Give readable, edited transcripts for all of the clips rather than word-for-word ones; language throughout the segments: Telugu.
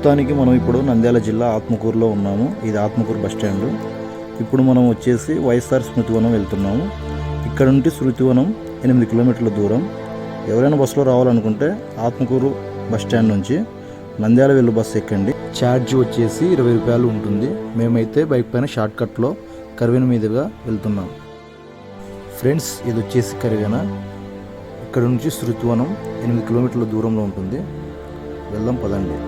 ప్రస్తుతానికి మనం ఇప్పుడు నంద్యాల జిల్లా ఆత్మకూరులో ఉన్నాము. ఇది ఆత్మకూరు బస్ స్టాండ్. ఇప్పుడు మనం వచ్చేసి వైఎస్ఆర్ స్మృతివనం వెళ్తున్నాము. ఇక్కడ నుండి స్మృతివనం 8 కిలోమీటర్ల దూరం. ఎవరైనా బస్సులో రావాలనుకుంటే ఆత్మకూరు బస్ స్టాండ్ నుంచి నంద్యాల వెళ్ళు బస్సు ఎక్కండి. ఛార్జ్ వచ్చేసి 20 రూపాయలు ఉంటుంది. మేమైతే బైక్ పైన షార్ట్ కట్లో కరివేన మీదుగా వెళ్తున్నాం. ఫ్రెండ్స్, ఇది వచ్చేసి కరివేన. ఇక్కడ నుంచి స్మృతివనం 8 కిలోమీటర్ల దూరంలో ఉంటుంది. వెళ్దాం పదండి.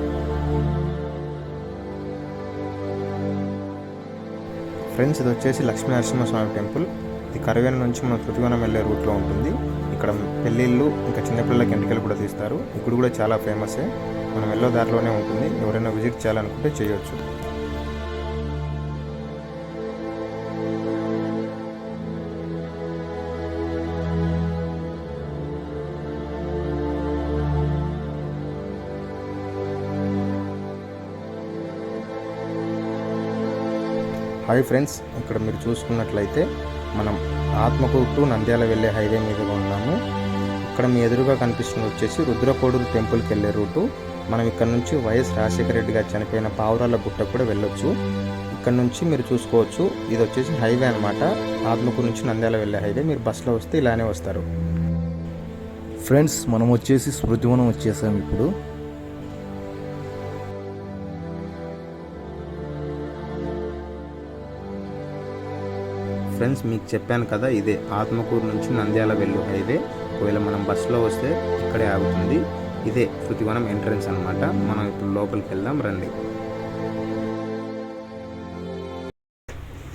ఫ్రెండ్స్, ఇది వచ్చేసి లక్ష్మీ నరసింహస్వామి టెంపుల్. ఇది కరివేన నుంచి మనం స్మృతివనం వెళ్ళే రూట్లో ఉంటుంది. ఇక్కడ పెళ్ళిళ్ళు ఇంకా చిన్నపిల్లలకి ఎంటికలు కూడా తీస్తారు. ఇప్పుడు కూడా చాలా ఫేమసే. మనం వెళ్ళే దారిలోనే ఉంటుంది. ఎవరైనా విజిట్ చేయాలనుకుంటే చేయొచ్చు. హాయ్ ఫ్రెండ్స్, ఇక్కడ మీరు చూసుకున్నట్లయితే మనం ఆత్మకూరు టు నంద్యాల వెళ్ళే హైవే మీదుగా ఉన్నాము. ఇక్కడ మీ ఎదురుగా కనిపిస్తుంది వచ్చేసి రుద్రకోడూరు టెంపుల్కి వెళ్ళే రూటు. మనం ఇక్కడ నుంచి వైఎస్ రాజశేఖర రెడ్డి గారు చనిపోయిన పావురాల గుట్ట కూడా వెళ్ళొచ్చు. ఇక్కడ నుంచి మీరు చూసుకోవచ్చు, ఇది వచ్చేసి హైవే అనమాట. ఆత్మకూరు నుంచి నంద్యాల వెళ్ళే హైవే. మీరు బస్సులో వస్తే ఇలానే వస్తారు. ఫ్రెండ్స్, మనం వచ్చేసి స్మృతివనం వచ్చేసాం. ఇప్పుడు ఫ్రెండ్స్, మీకు చెప్పాను కదా, ఇదే ఆత్మకూరు నుంచి నంద్యాల వెళ్ళు హైవే. ఒకవేళ మనం బస్సులో వస్తే ఇక్కడే ఆగుతుంది. ఇదే స్మృతివనం ఎంట్రన్స్ అనమాట. మనం ఇప్పుడు లోపలికి వెళ్దాం రండి.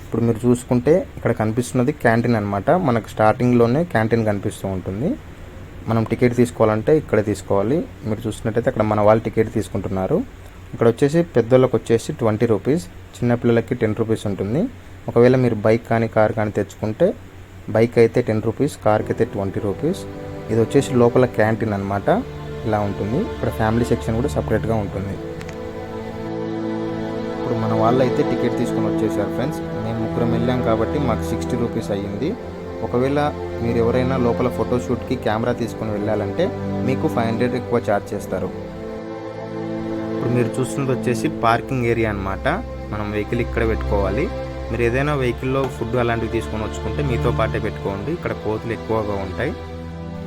ఇప్పుడు మీరు చూసుకుంటే ఇక్కడ కనిపిస్తున్నది క్యాంటీన్ అనమాట. మనకు స్టార్టింగ్లోనే క్యాంటీన్ కనిపిస్తూ ఉంటుంది. మనం టికెట్ తీసుకోవాలంటే ఇక్కడే తీసుకోవాలి. మీరు చూసినట్టయితే అక్కడ మన వాళ్ళు టికెట్ తీసుకుంటున్నారు. ఇక్కడ వచ్చేసి పెద్దోళ్ళకి వచ్చేసి 20 రూపీస్, చిన్నపిల్లలకి 10 రూపీస్ ఉంటుంది. ఒకవేళ మీరు బైక్ కానీ కార్ కానీ తెచ్చుకుంటే బైక్ అయితే 10 రూపీస్, కార్కి అయితే 20 రూపీస్. ఇది వచ్చేసి లోపల క్యాంటీన్ అనమాట. ఇలా ఉంటుంది. ఇక్కడ ఫ్యామిలీ సెక్షన్ కూడా సపరేట్గా ఉంటుంది. ఇప్పుడు మన వాళ్ళు అయితే టికెట్ తీసుకొని వచ్చేసారు ఫ్రెండ్స్. మేము ముగ్గురం వెళ్ళాం కాబట్టి మాకు 60 రూపీస్ అయ్యింది. ఒకవేళ మీరు ఎవరైనా లోపల ఫోటోషూట్కి కెమెరా తీసుకొని వెళ్ళాలంటే మీకు 500 ఎక్కువ ఛార్జ్ చేస్తారు. ఇప్పుడు మీరు చూస్తున్నది వచ్చేసి పార్కింగ్ ఏరియా అనమాట. మనం వెహికల్ ఇక్కడ పెట్టుకోవాలి. మీరు ఏదైనా వెహికల్లో ఫుడ్ అలాంటివి తీసుకొని వచ్చుకుంటే మీతో పాటే పెట్టుకోండి. ఇక్కడ కోతులు ఎక్కువగా ఉంటాయి.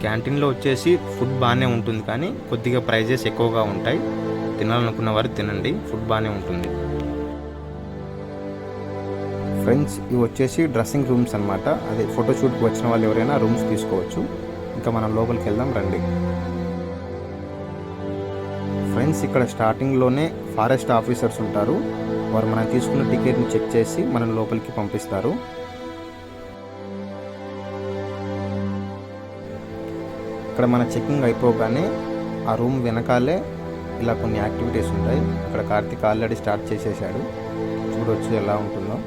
క్యాంటీన్లో వచ్చేసి ఫుడ్ బాగానే ఉంటుంది, కానీ కొద్దిగా ప్రైజెస్ ఎక్కువగా ఉంటాయి. తినాలనుకున్న వారు తినండి, ఫుడ్ బాగానే ఉంటుంది. ఫ్రెండ్స్, ఇవి వచ్చేసి డ్రెస్సింగ్ రూమ్స్ అనమాట. అదే ఫోటోషూట్కి వచ్చిన వాళ్ళు ఎవరైనా రూమ్స్ తీసుకోవచ్చు. ఇంకా మనం లోపలికి వెళ్దాం రండి. ఫ్రెండ్స్, ఇక్కడ స్టార్టింగ్లోనే ఫారెస్ట్ ఆఫీసర్స్ ఉంటారు. వారు మనం తీసుకున్న టికెట్ని చెక్ చేసి మనం లోపలికి పంపిస్తారు. ఇక్కడ మన చెకింగ్ అయిపోగానే ఆ రూమ్ వెనకాలే ఇలా కొన్ని యాక్టివిటీస్ ఉంటాయి. ఇక్కడ కార్తీక్ ఆల్రెడీ స్టార్ట్ చేసేసాడు. చూడొచ్చు ఎలా ఉంటుందో.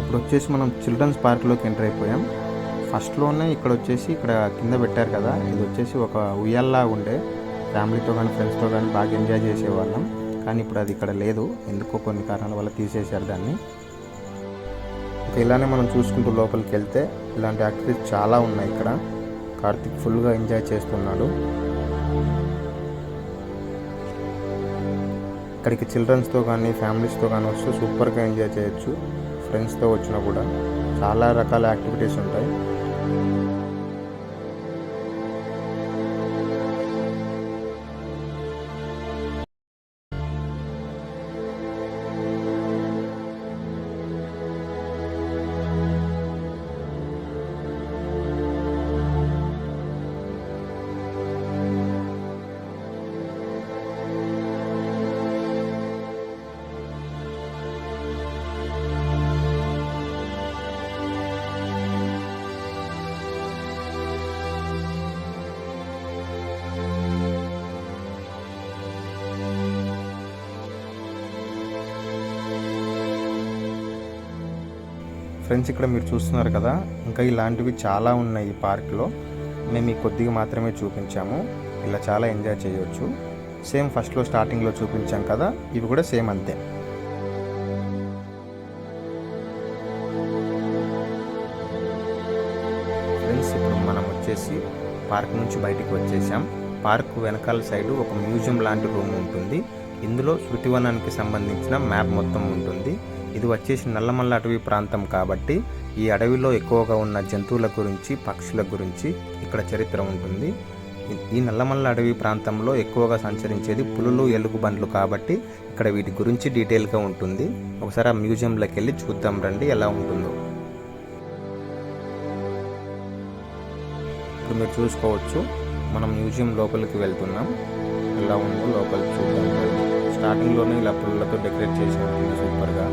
ఇప్పుడు వచ్చేసి మనం చిల్డ్రన్స్ పార్క్లోకి ఎంటర్ అయిపోయాం. ఫస్ట్లోనే ఇక్కడ వచ్చేసి ఇక్కడ కింద పెట్టారు కదా, ఇది వచ్చేసి ఒక ఉయ్యాల్లా ఉండే. ఫ్యామిలీతో కానీ ఫ్రెండ్స్తో కానీ బాగా ఎంజాయ్ చేసేవాళ్ళం. కానీ ఇప్పుడు అది ఇక్కడ లేదు. ఎందుకో కొన్ని కారణాల వల్ల తీసేశారు దాన్ని. ఇంకా ఇలానే మనం చూసుకుంటూ లోపలికి వెళ్తే ఇలాంటి యాక్టివిటీస్ చాలా ఉన్నాయి. ఇక్కడ కార్తీక్ ఫుల్గా ఎంజాయ్ చేస్తున్నాడు. ఇక్కడికి చిల్డ్రన్స్తో కానీ ఫ్యామిలీస్తో కానీ వస్తే సూపర్గా ఎంజాయ్ చేయొచ్చు. ఫ్రెండ్స్తో వచ్చినా కూడా చాలా రకాల యాక్టివిటీస్ ఉంటాయి. ఫ్రెండ్స్, ఇక్కడ మీరు చూస్తున్నారు కదా, ఇంకా ఇలాంటివి చాలా ఉన్నాయి ఈ పార్క్లో. మేము ఈ కొద్దిగా మాత్రమే చూపించాము. ఇలా చాలా ఎంజాయ్ చేయవచ్చు. సేమ్ ఫస్ట్లో స్టార్టింగ్లో చూపించాం కదా, ఇవి కూడా సేమ్ అంతే. ఫ్రెండ్స్, ఇప్పుడు మనం వచ్చేసి పార్క్ నుంచి బయటికి వచ్చేసాం. పార్క్ వెనకాల సైడు ఒక మ్యూజియం లాంటి రూమ్ ఉంటుంది. ఇందులో శృతివనానికి సంబంధించిన మ్యాప్ మొత్తం ఉంటుంది. ఇది వచ్చేసి నల్లమల్ల అటవీ ప్రాంతం కాబట్టి ఈ అడవిలో ఎక్కువగా ఉన్న జంతువుల గురించి, పక్షుల గురించి ఇక్కడ చరిత్ర ఉంటుంది. ఈ నల్లమల్ల అడవి ప్రాంతంలో ఎక్కువగా సంచరించేది పులులు, ఎలుగుబంట్లు కాబట్టి ఇక్కడ వీటి గురించి డీటెయిల్గా ఉంటుంది. ఒకసారి ఆ మ్యూజియంలోకి వెళ్ళి చూద్దాం రండి ఎలా ఉంటుందో. ఇప్పుడు మీరు చూసుకోవచ్చు, మనం మ్యూజియం లోపలికి వెళ్తున్నాం. ఎలా ఉందో లోపలికి చూద్దాం రండి. స్టార్టింగ్లోనే ఇలా పుల్లలతో డెకరేట్ చేసి ఉంటుంది సూపర్గా.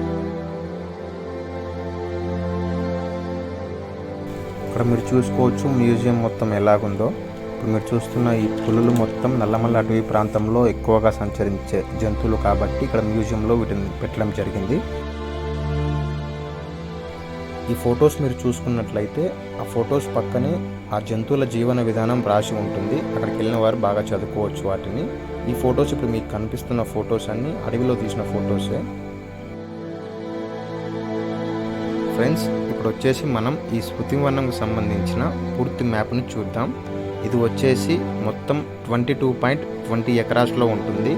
ఇక్కడ మీరు చూసుకోవచ్చు మ్యూజియం మొత్తం ఎలాగుందో. ఇప్పుడు మీరు చూస్తున్న ఈ పులులు మొత్తం నల్లమల్ల అటవీ ప్రాంతంలో ఎక్కువగా సంచరించే జంతువులు కాబట్టి ఇక్కడ మ్యూజియంలో వీటిని పెట్టడం జరిగింది. ఈ ఫొటోస్ మీరు చూసుకున్నట్లయితే ఆ ఫొటోస్ పక్కనే ఆ జంతువుల జీవన విధానం రాసి ఉంటుంది. అక్కడికి వెళ్ళిన వారు బాగా చదువుకోవచ్చు వాటిని. ఈ ఫొటోస్ ఇప్పుడు మీకు కనిపిస్తున్న ఫొటోస్ అన్నీ అడవిలో తీసిన ఫొటోసే. ఫ్రెండ్స్, ఇప్పుడు వచ్చేసి మనం ఈ శృతివనంకు సంబంధించిన పూర్తి మ్యాప్ని చూద్దాం. ఇది వచ్చేసి మొత్తం 22.20 ఎకరాస్లో ఉంటుంది.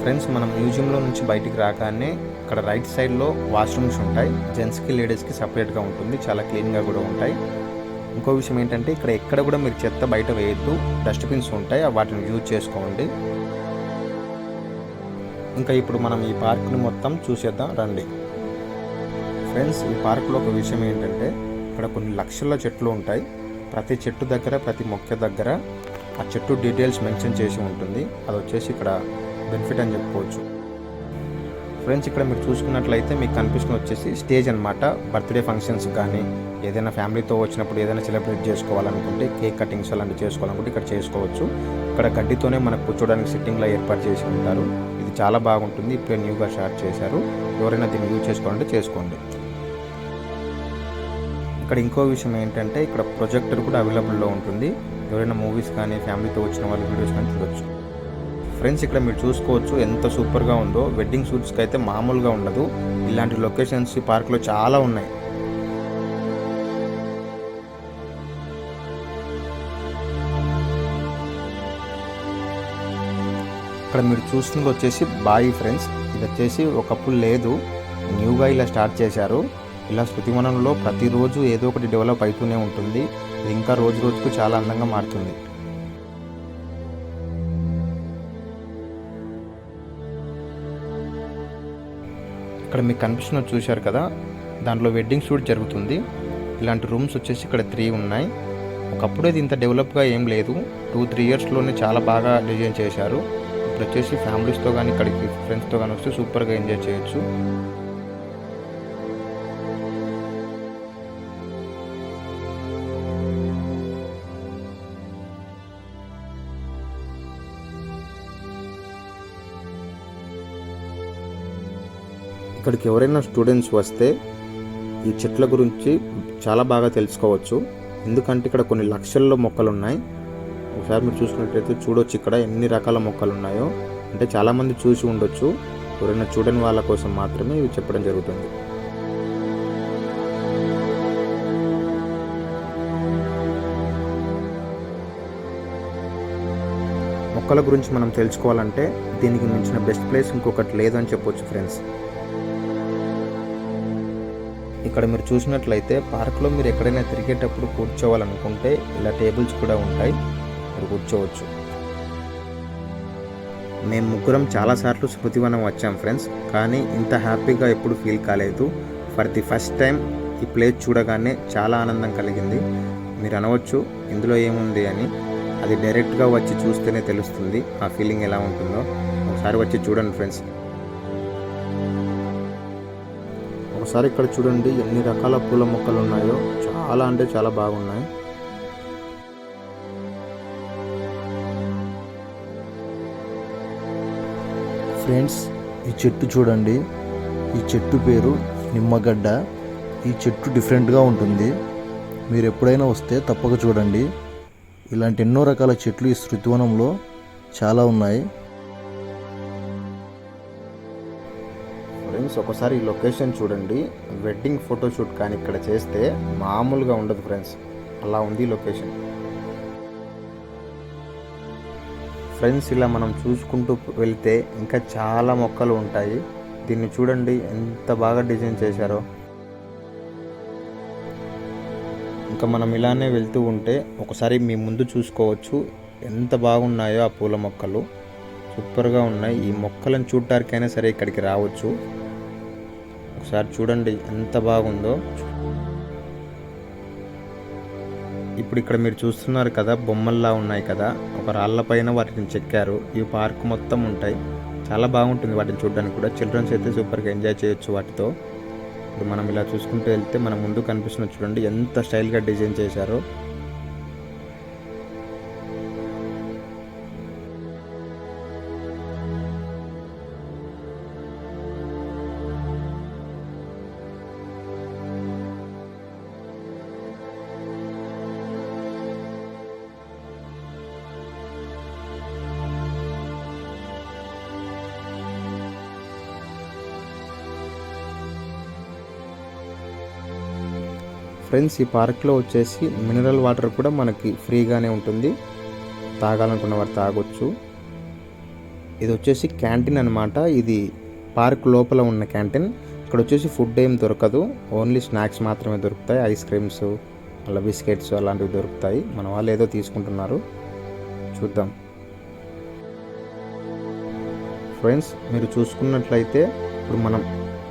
ఫ్రెండ్స్, మనం మ్యూజియంలో నుంచి బయటికి రాగానే ఇక్కడ రైట్ సైడ్లో వాష్రూమ్స్ ఉంటాయి. జెంట్స్కి, లేడీస్కి సపరేట్గా ఉంటుంది. చాలా క్లీన్గా కూడా ఉంటాయి. ఇంకో విషయం ఏంటంటే ఇక్కడ ఎక్కడ కూడా మీరు చెత్త బయట వేయద్దు. డస్ట్బిన్స్ ఉంటాయి, వాటిని యూజ్ చేసుకోండి. ఇంకా ఇప్పుడు మనం ఈ పార్క్ని మొత్తం చూసేద్దాం రండి. ఫ్రెండ్స్, ఈ పార్క్లో ఒక విషయం ఏంటంటే ఇక్కడ కొన్ని లక్షల చెట్లు ఉంటాయి. ప్రతి చెట్టు దగ్గర, ప్రతి మొక్క దగ్గర ఆ చెట్టు డీటెయిల్స్ మెన్షన్ చేసి ఉంటుంది. అది వచ్చేసి ఇక్కడ బెనిఫిట్ అని చెప్పుకోవచ్చు. ఫ్రెండ్స్, ఇక్కడ మీరు చూసుకున్నట్లయితే మీకు కనిపిస్తున్న వచ్చేసి స్టేజ్ అనమాట. బర్త్డే ఫంక్షన్స్ కానీ ఏదైనా ఫ్యామిలీతో వచ్చినప్పుడు ఏదైనా సెలబ్రేట్ చేసుకోవాలనుకుంటే, కేక్ కటింగ్స్ అలాంటివి చేసుకోవాలనుకుంటే ఇక్కడ చేసుకోవచ్చు. ఇక్కడ గడ్డితోనే మనకు కూర్చోడానికి సిట్టింగ్లో ఏర్పాటు చేసి ఉంటారు. ఇది చాలా బాగుంటుంది. ఇప్పుడే న్యూగా స్టార్ట్ చేశారు. ఎవరైనా దీన్ని యూజ్ చేసుకోవాలంటే చేసుకోండి. ఇక్కడ ఇంకో విషయం ఏంటంటే ఇక్కడ ప్రొజెక్టర్ కూడా అవైలబుల్లో ఉంటుంది. ఎవరైనా మూవీస్ కానీ ఫ్యామిలీతో వచ్చిన వాళ్ళు వీడియోస్ కానీ చూడొచ్చు. ఫ్రెండ్స్, ఇక్కడ మీరు చూసుకోవచ్చు ఎంత సూపర్గా ఉందో. వెడ్డింగ్ షూట్స్కి అయితే మామూలుగా ఉండదు. ఇలాంటి లొకేషన్స్ ఈ పార్క్లో చాలా ఉన్నాయి. ఇక్కడ మీరు చూస్తుంది వచ్చేసి బాయి ఫ్రెండ్స్. ఇది వచ్చేసి ఒకప్పుడు లేదు, న్యూగా ఇలా స్టార్ట్ చేశారు. ఇలా శృతివనంలో ప్రతిరోజు ఏదో ఒకటి డెవలప్ అవుతూనే ఉంటుంది. ఇది ఇంకా రోజు రోజుకు చాలా అందంగా మారుతుంది. ఇక్కడ మీకు కనిపిస్తున్న చూశారు కదా, దాంట్లో వెడ్డింగ్ షూట్ జరుగుతుంది. ఇలాంటి రూమ్స్ వచ్చేసి ఇక్కడ 3 ఉన్నాయి. ఒకప్పుడు ఇది ఇంత డెవలప్గా ఏం లేదు. 2-3 ఇయర్స్లోనే చాలా బాగా డిజైన్ చేశారు. ఇప్పుడు వచ్చేసి ఫ్యామిలీస్తో కానీ ఇక్కడికి ఫ్రెండ్స్తో కానీ వస్తే సూపర్గా ఎంజాయ్ చేయొచ్చు. ఇక్కడికి ఎవరైనా స్టూడెంట్స్ వస్తే ఈ చెట్ల గురించి చాలా బాగా తెలుసుకోవచ్చు. ఎందుకంటే ఇక్కడ కొన్ని లక్షల్లో మొక్కలు ఉన్నాయి. ఒకసారి మీరు చూసుకున్నట్లయితే చూడొచ్చు ఇక్కడ ఎన్ని రకాల మొక్కలు ఉన్నాయో. అంటే చాలామంది చూసి ఉండొచ్చు. ఎవరైనా చూడని వాళ్ళ కోసం మాత్రమే ఇవి చెప్పడం జరుగుతుంది. మొక్కల గురించి మనం తెలుసుకోవాలంటే దీనికి మించిన బెస్ట్ ప్లేస్ ఇంకొకటి లేదని చెప్పొచ్చు ఫ్రెండ్స్. ఇక్కడ మీరు చూసినట్లయితే పార్క్లో మీరు ఎక్కడైనా తిరిగేటప్పుడు కూర్చోవాలనుకుంటే ఇలా టేబుల్స్ కూడా ఉంటాయి, మీరు కూర్చోవచ్చు. మేము ముగ్గురం చాలాసార్లు శృతివనం వచ్చాం ఫ్రెండ్స్, కానీ ఇంత హ్యాపీగా ఎప్పుడు ఫీల్ కాలేదు. ఫర్ ది ఫస్ట్ టైం ఈ ప్లేస్ చూడగానే చాలా ఆనందం కలిగింది. మీరు అనవచ్చు ఇందులో ఏముంది అని. అది డైరెక్ట్గా వచ్చి చూస్తేనే తెలుస్తుంది ఆ ఫీలింగ్ ఎలా ఉంటుందో. ఒకసారి వచ్చి చూడండి ఫ్రెండ్స్. ఒకసారి ఇక్కడ చూడండి ఎన్ని రకాల పూల మొక్కలు ఉన్నాయో. చాలా అంటే చాలా బాగున్నాయి. ఫ్రెండ్స్, ఈ చెట్టు చూడండి. ఈ చెట్టు పేరు నిమ్మగడ్డ. ఈ చెట్టు డిఫరెంట్గా ఉంటుంది. మీరు ఎప్పుడైనా వస్తే తప్పక చూడండి. ఇలాంటి ఎన్నో రకాల చెట్లు ఈ శృతివనంలో చాలా ఉన్నాయి. ఫ్రెండ్స్ ఒకసారి ఈ లొకేషన్ చూడండి. వెడ్డింగ్ ఫోటోషూట్ కానీ ఇక్కడ చేస్తే మామూలుగా ఉండదు ఫ్రెండ్స్, అలా ఉంది లొకేషన్. ఫ్రెండ్స్ ఇలా మనం చూసుకుంటూ వెళ్తే ఇంకా చాలా మొక్కలు ఉంటాయి. దీన్ని చూడండి ఎంత బాగా డిజైన్ చేశారో. ఇంకా మనం ఇలానే వెళ్తూ ఉంటే ఒకసారి మీ ముందు చూసుకోవచ్చు ఎంత బాగున్నాయో ఆ పూల మొక్కలు. సూపర్గా ఉన్నాయి. ఈ మొక్కలను చూడటానికైనా సరే ఇక్కడికి రావచ్చు. ఒకసారి చూడండి ఎంత బాగుందో. ఇప్పుడు ఇక్కడ మీరు చూస్తున్నారు కదా, బొమ్మల్లా ఉన్నాయి కదా, ఒక రాళ్ళ పైన వాటిని చెక్కారు. ఈ పార్క్ మొత్తం ఉంటాయి, చాలా బాగుంటుంది వాటిని చూడడానికి కూడా. చిల్డ్రన్స్ అయితే సూపర్గా ఎంజాయ్ చేయొచ్చు వాటితో. ఇప్పుడు మనం ఇలా చూసుకుంటూ వెళ్తే మన ముందు కనిపిస్తున్న చూడండి ఎంత స్టైల్గా డిజైన్ చేశారో. ఫ్రెండ్స్ ఈ పార్క్లో వచ్చేసి మినరల్ వాటర్ కూడా మనకి ఫ్రీగానే ఉంటుంది, తాగాలనుకున్న వారు తాగొచ్చు. ఇది వచ్చేసి క్యాంటీన్ అనమాట. ఇది పార్క్ లోపల ఉన్న క్యాంటీన్. ఇక్కడ వచ్చేసి ఫుడ్ ఏం దొరకదు, ఓన్లీ స్నాక్స్ మాత్రమే దొరుకుతాయి. ఐస్ క్రీమ్స్ అలా బిస్కెట్స్ అలాంటివి దొరుకుతాయి. మన వాళ్ళు ఏదో తీసుకుంటున్నారు, చూద్దాం. ఫ్రెండ్స్ మీరు చూసుకున్నట్లయితే ఇప్పుడు మనం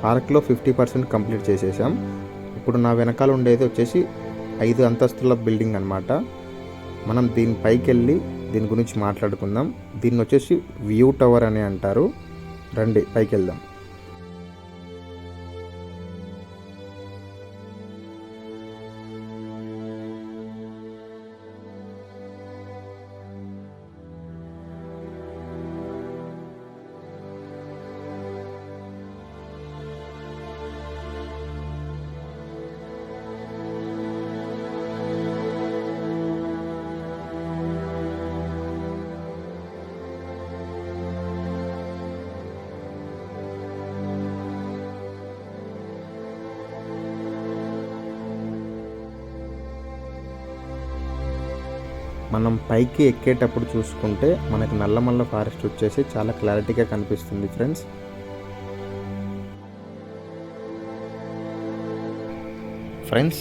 పార్క్లో 50% కంప్లీట్ చేసేసాం. ఇప్పుడు నా వెనకాల ఉండేది వచ్చేసి 5 అంతస్తుల బిల్డింగ్ అనమాట. మనం దీని పైకి వెళ్ళి దీని గురించి మాట్లాడుకుందాం. దీన్ని వచ్చేసి వ్యూ టవర్ అని అంటారు. రండి పైకి వెళ్దాం. మనం పైకి ఎక్కేటప్పుడు చూసుకుంటే మనకి నల్లమల్ల ఫారెస్ట్ వచ్చేసి చాలా క్లారిటీగా కనిపిస్తుంది ఫ్రెండ్స్.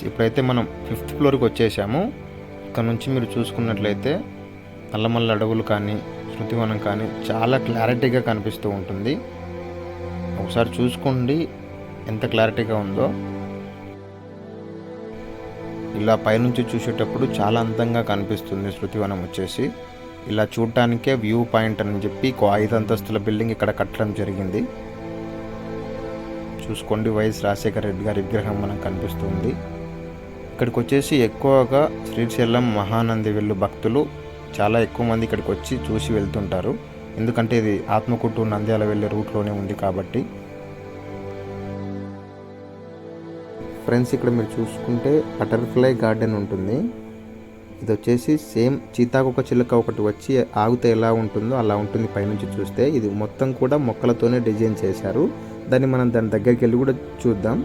ఇప్పుడైతే మనం 5th ఫ్లోర్కి వచ్చేసాము. ఇక్కడ నుంచి మీరు చూసుకున్నట్లయితే నల్లమల్ల అడవులు కానీ శృతివనం కానీ చాలా క్లారిటీగా కనిపిస్తూ ఉంటుంది. ఒకసారి చూసుకోండి ఎంత క్లారిటీగా ఉందో. ఇలా పైనుంచి చూసేటప్పుడు చాలా అందంగా కనిపిస్తుంది శృతివనం వచ్చేసి. ఇలా చూడటానికే వ్యూ పాయింట్ అని చెప్పి 5 అంతస్తుల బిల్డింగ్ ఇక్కడ కట్టడం జరిగింది. చూసుకోండి వైఎస్ రాజశేఖర రెడ్డి గారి విగ్రహం మనకు కనిపిస్తుంది. ఇక్కడికి వచ్చేసి ఎక్కువగా శ్రీశైలం మహానంది వెళ్ళు భక్తులు చాలా ఎక్కువ మంది ఇక్కడికి వచ్చి చూసి వెళ్తుంటారు. ఎందుకంటే ఇది ఆత్మకూరు నంద్యాల వెళ్ళే రూట్లోనే ఉంది కాబట్టి. ఫ్రెండ్స్ ఇక్కడ మీరు చూసుకుంటే బటర్ఫ్లై గార్డెన్ ఉంటుంది. ఇది వచ్చేసి సేమ్ చీతాకొక చిలుక ఒకటి వచ్చి ఆగితే ఎలా ఉంటుందో అలా ఉంటుంది పైనుంచి చూస్తే. ఇది మొత్తం కూడా మొక్కలతోనే డిజైన్ చేశారు. దాన్ని మనం దాని దగ్గరికి వెళ్ళి కూడా చూద్దాం.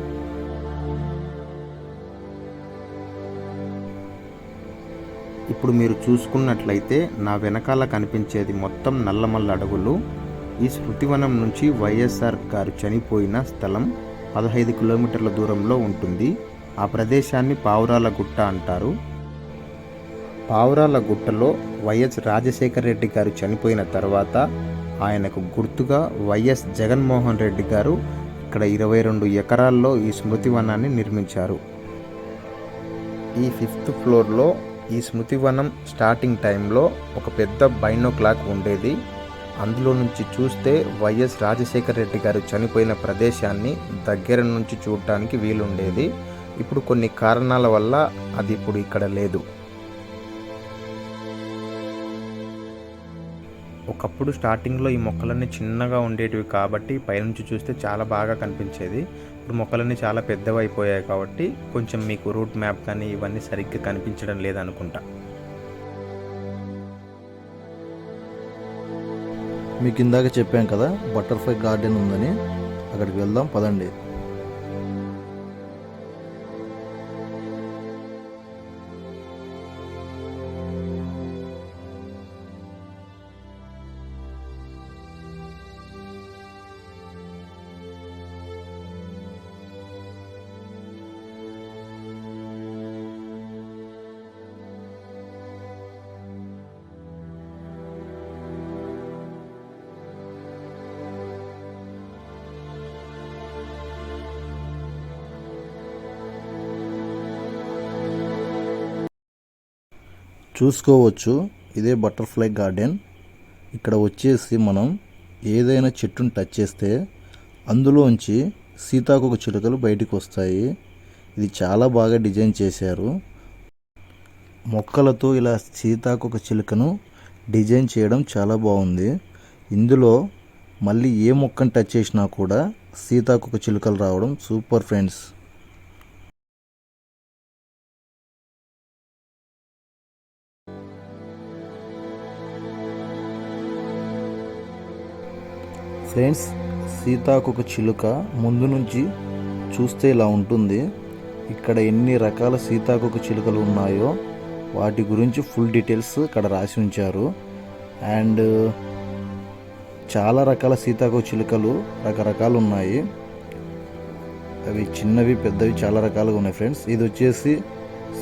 ఇప్పుడు మీరు చూసుకున్నట్లయితే నా వెనకాల కనిపించేది మొత్తం నల్లమల్ల అడవులు. ఈ శృతివనం నుంచి వైఎస్ఆర్ గారు చనిపోయిన స్థలం 15 కిలోమీటర్ల దూరంలో ఉంటుంది. ఆ ప్రదేశాన్ని పావురాల గుట్ట అంటారు. పావురాల గుట్టలో వైఎస్ రాజశేఖర రెడ్డి గారు చనిపోయిన తర్వాత ఆయనకు గుర్తుగా వైఎస్ జగన్మోహన్ రెడ్డి గారు ఇక్కడ 22 ఎకరాల్లో ఈ స్మృతివనాన్ని నిర్మించారు. ఈ 5th ఫ్లోర్లో ఈ స్మృతివనం స్టార్టింగ్ టైంలో ఒక పెద్ద బైనోక్లాక్ ఉండేది. అందులో నుంచి చూస్తే వైఎస్ రాజశేఖర రెడ్డి గారు చనిపోయిన ప్రదేశాన్ని దగ్గర నుంచి చూడటానికి వీలుండేది. ఇప్పుడు కొన్ని కారణాల వల్ల అది ఇప్పుడు ఇక్కడ లేదు. ఒకప్పుడు స్టార్టింగ్లో ఈ మొక్కలన్నీ చిన్నగా ఉండేటివి కాబట్టి పైనుంచి చూస్తే చాలా బాగా కనిపించేది. ఇప్పుడు మొక్కలన్నీ చాలా పెద్దవి అయిపోయాయి కాబట్టి కొంచెం మీకు రూట్ మ్యాప్ కానీ ఇవన్నీ సరిగ్గా కనిపించడం లేదనుకుంటా. మీకు ఇందాక చెప్పాం కదా బటర్ఫ్లై గార్డెన్ ఉందని. అక్కడికి వెళ్దాం పదండి. చూసుకోవచ్చు, ఇదే బటర్ఫ్లై గార్డెన్. ఇక్కడ వచ్చేసి మనం ఏదైనా చెట్టును టచ్ చేస్తే అందులోంచి సీతాకోక చిలుకలు బయటికి వస్తాయి. ఇది చాలా బాగా డిజైన్ చేశారు. మొక్కలతో ఇలా సీతాకోక చిలుకను డిజైన్ చేయడం చాలా బాగుంది. ఇందులో మళ్ళీ ఏ మొక్కను టచ్ చేసినా కూడా సీతాకోక చిలుకలు రావడం సూపర్ ఫ్రెండ్స్. ఫ్రెండ్స్, సీతాకోక చిలుక ముందు నుంచి చూస్తే ఇలా ఉంటుంది. ఇక్కడ ఎన్ని రకాల సీతాకోక చిలుకలు ఉన్నాయో వాటి గురించి ఫుల్ డీటెయిల్స్ ఇక్కడ రాసి ఉంచారు. అండ్ చాలా రకాల సీతాకోక చిలుకలు రకరకాలు ఉన్నాయి. అవి చిన్నవి పెద్దవి చాలా రకాలుగా ఉన్నాయి ఫ్రెండ్స్. ఇది వచ్చేసి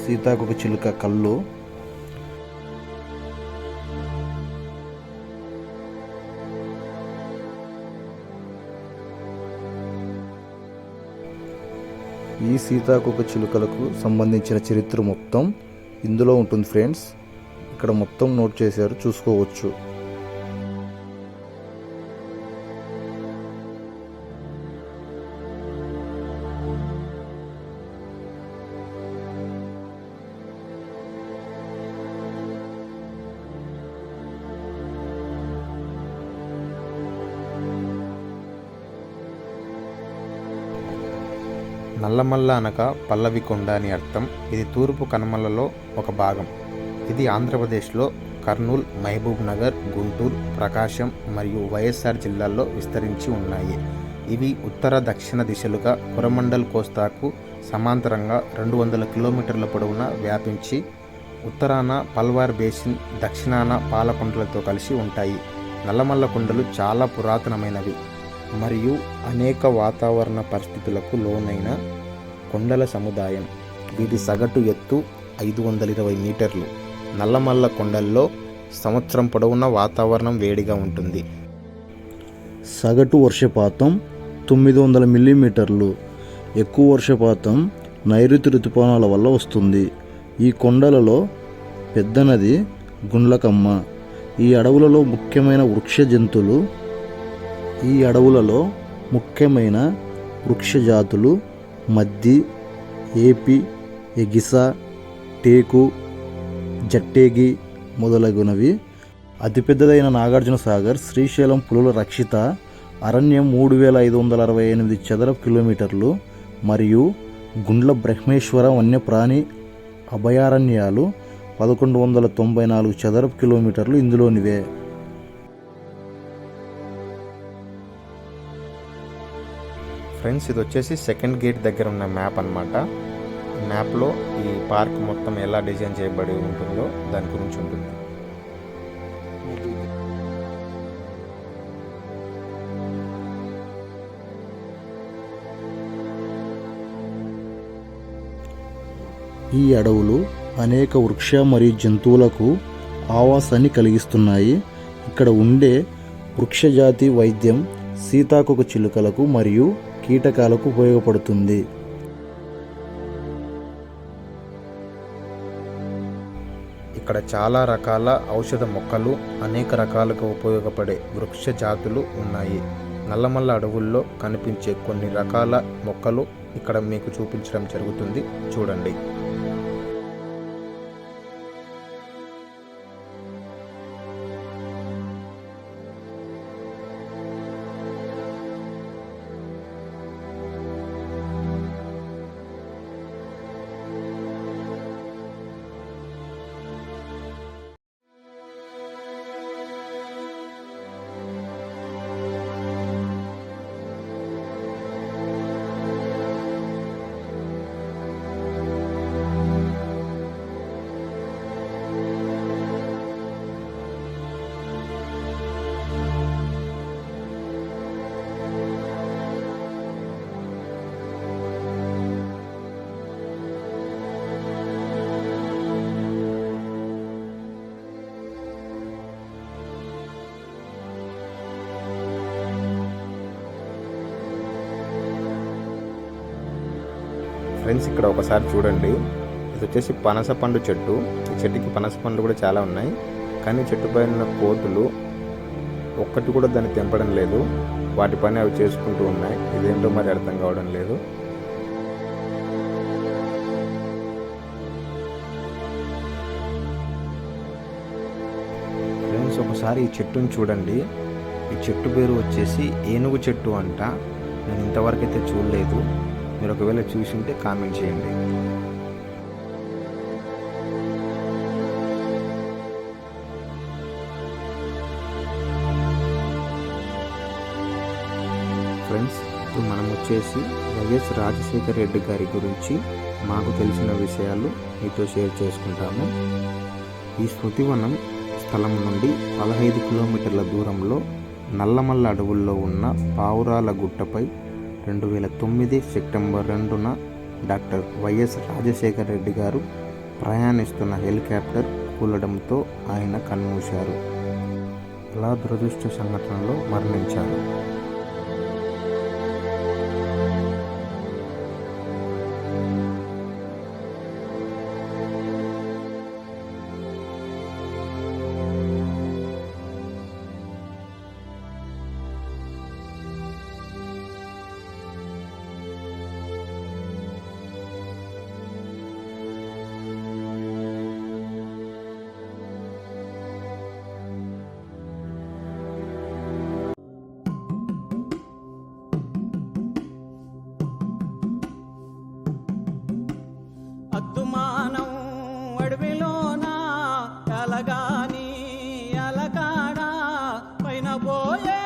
సీతాకోక చిలుక కళ్ళు. ఈ సీతాకోక చిలుకలకు సంబంధించిన చరిత్ర మొత్తం ఇందులో ఉంటుంది ఫ్రెండ్స్. ఇక్కడ మొత్తం నోట్ చేశారు, చూసుకోవచ్చు. నల్లమల్ల అనగా పల్లవి కొండ అని అర్థం. ఇది తూర్పు కనుమలలో ఒక భాగం. ఇది ఆంధ్రప్రదేశ్లో కర్నూలు, మహబూబ్ నగర్, గుంటూరు, ప్రకాశం మరియు వైఎస్ఆర్ జిల్లాల్లో విస్తరించి ఉన్నాయి. ఇవి ఉత్తర దక్షిణ దిశలుగా కొరమండల్ కోస్తాకు సమాంతరంగా 200 కిలోమీటర్ల పొడవున వ్యాపించి ఉత్తరాన పల్వార్ బేసిన్, దక్షిణాన పాలకొండలతో కలిసి ఉంటాయి. నల్లమల్ల కొండలు చాలా పురాతనమైనవి మరియు అనేక వాతావరణ పరిస్థితులకు లోనైన కొండల సముదాయం. వీటి సగటు ఎత్తు 520 మీటర్లు. నల్లమల్ల కొండల్లో సంవత్సరం పొడవునా వాతావరణం వేడిగా ఉంటుంది. సగటు వర్షపాతం 900 మిల్లీమీటర్లు. ఎక్కువ వర్షపాతం నైరుతి ఋతుపవనాల వల్ల వస్తుంది. ఈ కొండలలో పెద్ద నది గుండ్లకమ్మ. ఈ అడవులలో ముఖ్యమైన వృక్ష జాతులు మద్ది, ఏపి, ఎగిస, టేకు, జట్టేగి మొదలగునవి. అతిపెద్దదైన నాగార్జున సాగర్ శ్రీశైలం పులుల రక్షిత అరణ్యం 3568 చదరపు కిలోమీటర్లు మరియు గుండ్ల బ్రహ్మేశ్వర వన్యప్రాణి అభయారణ్యాలు 1194 చదరపు కిలోమీటర్లు ఇందులోనివే. ఫ్రెండ్స్, ఇది వచ్చేసి సెకండ్ గేట్ దగ్గర ఉన్న మ్యాప్ అన్నమాట. మ్యాప్లో ఈ పార్క్ మొత్తం ఎలా డిజైన్ చేయబడి ఉంటుందో దాని గురించి ఉంటుంది. ఈ అడవులు అనేక వృక్ష మరియు జంతువులకు ఆవాసాన్ని కలిగిస్తున్నాయి. ఇక్కడ ఉండే వృక్షజాతి వైద్యం సీతాకోక చిలుకలకు మరియు కీటకాలకు ఉపయోగపడుతుంది. ఇక్కడ చాలా రకాల ఔషధ మొక్కలు, అనేక రకాలుగా ఉపయోగపడే వృక్ష జాతులు ఉన్నాయి. నల్లమల్ల అడవుల్లో కనిపించే కొన్ని రకాల మొక్కలు ఇక్కడ మీకు చూపించడం జరుగుతుంది, చూడండి. ఫ్రెండ్స్ ఇక్కడ ఒకసారి చూడండి, ఇది వచ్చేసి పనస పండు చెట్టు. ఈ చెట్టుకి పనస పండ్లు కూడా చాలా ఉన్నాయి, కానీ చెట్టు పైన ఉన్న కోతులు ఒక్కటి కూడా దాన్ని తెంపడం లేదు. వాటి పని అవి చేసుకుంటూ ఉన్నాయి. ఇదేంటో మరి అర్థం కావడం లేదు. ఫ్రెండ్స్ ఒకసారి ఈ చెట్టుని చూడండి. ఈ చెట్టు పేరు వచ్చేసి ఏనుగు చెట్టు అంట. నేను ఇంతవరకు అయితే చూడలేదు. మీరు ఒకవేళ చూసింటే కామెంట్ చేయండి. ఫ్రెండ్స్ ఇప్పుడు మనం వచ్చేసి వైఎస్ రాజశేఖర రెడ్డి గారి గురించి మాకు తెలిసిన విషయాలు మీతో షేర్ చేసుకుంటాము. ఈ స్మృతివనం స్థలం నుండి 15 కిలోమీటర్ల దూరంలో నల్లమల్ల అడవుల్లో ఉన్న పావురాల గుట్టపై 2009 సెప్టెంబర్ 2న డాక్టర్ వైఎస్ రాజశేఖర రెడ్డి గారు ప్రయాణిస్తున్న హెలికాప్టర్ కూలడంతో ఆయన కన్మూశారు. అలా దురదృష్ట సంఘటనలో మరణించారు. అద్దుమానం అడవిలోన ఎలగాని ఎలకాడా పైన పోయే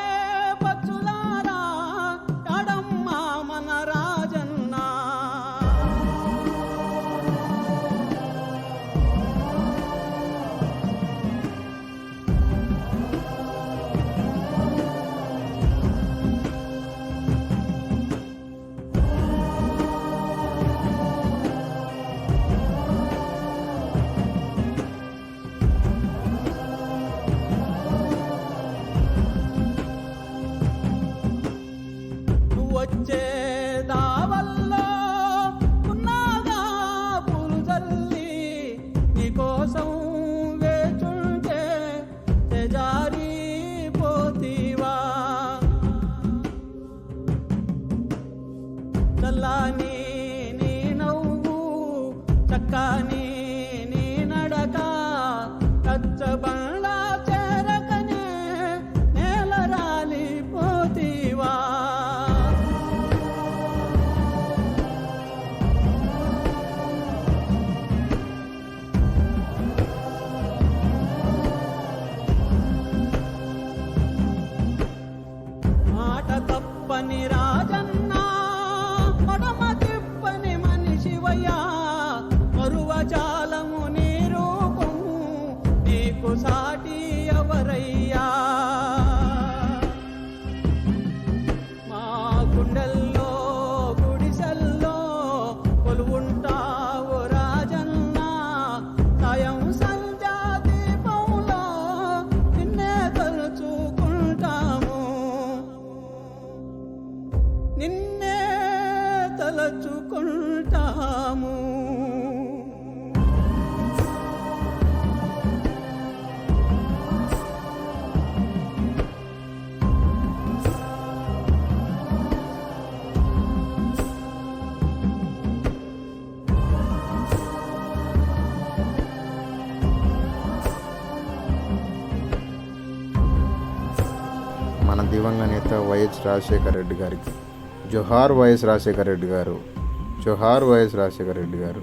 పచ్చులారా ఎడమ్మ మన రాజన్న. వచ్చే దావల్లో ఉన్నాగా పూలు జల్లి నీకోసం వేచుంటే తెజారి పోతీవా. చల్లాని నీ నవ్వు చక్కాని నీ నడక కచ్చబండా చేరకనే నేల రాలిపోతీవా. మాట తప్పని రాజన్న మడమ తిప్పని మనిషివయ్యా. మరువజాలము నీ రూపము నీకు సాటి ఎవరయ్యా. మా గుండెల్లో గుడిసెల్లో కొలువుంటావు రాజన్న. సాయం సంధ్యా దీపంలో నిన్నే తలుచుకుంటాము, నిన్నే తలచుకుంటాము. మన దివంగత నేత వైఎస్ రాజశేఖర రెడ్డి గారికి జోహార్ వైఎస్ రాజశేఖర రెడ్డి గారు, జోహార్ వైఎస్ రాజశేఖర రెడ్డి గారు.